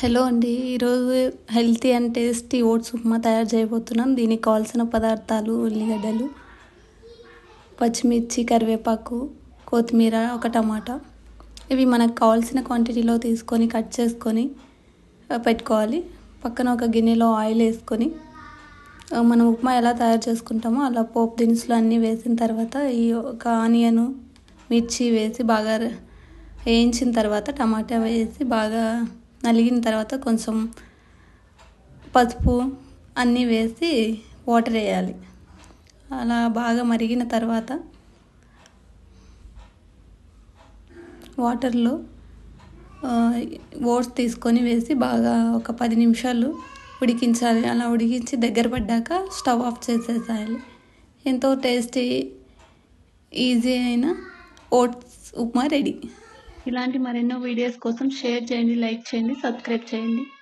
Hello అండి, ఈరోజు healthy and tasty oats upma తయారు చేయబోతున్నాం. దీనికి కావాల్సిన పదార్థాలు: ఉల్లిగడ్డలు, పచ్చిమిర్చి, కరివేపాకు, కొత్తిమీర, ఒక టమాటా. ఇవి మనకు కావాల్సిన క్వాంటిటీలో తీసుకొని కట్ చేసుకొని పెట్టుకోవాలి. పక్కన ఒక గిన్నెలో ఆయిల్ వేసుకొని మనం ఉప్మా ఎలా తయారు చేసుకుంటామో అలా పోపు దినుసులు అన్నీ వేసిన తర్వాత ఈ ఒక ఆనియను, మిర్చి వేసి బాగా వేయించిన తర్వాత టమాటా వేసి బాగా నలిగిన తర్వాత కొంచెం పసుపు అన్నీ వేసి వాటర్ వేయాలి. అలా బాగా మరిగిన తర్వాత వాటర్లో ఓట్స్ తీసుకొని వేసి బాగా ఒక 10 నిమిషాలు ఉడికించాలి. అలా ఉడికించి దగ్గర పడ్డాక స్టవ్ ఆఫ్ చేసేసేయాలి. ఎంతో టేస్టీ ఈజీ అయిన ఓట్స్ ఉప్మా రెడీ. ఇలాంటి మరెన్నో వీడియోస్ కోసం షేర్ చేయండి, లైక్ చేయండి, సబ్స్క్రైబ్ చేయండి.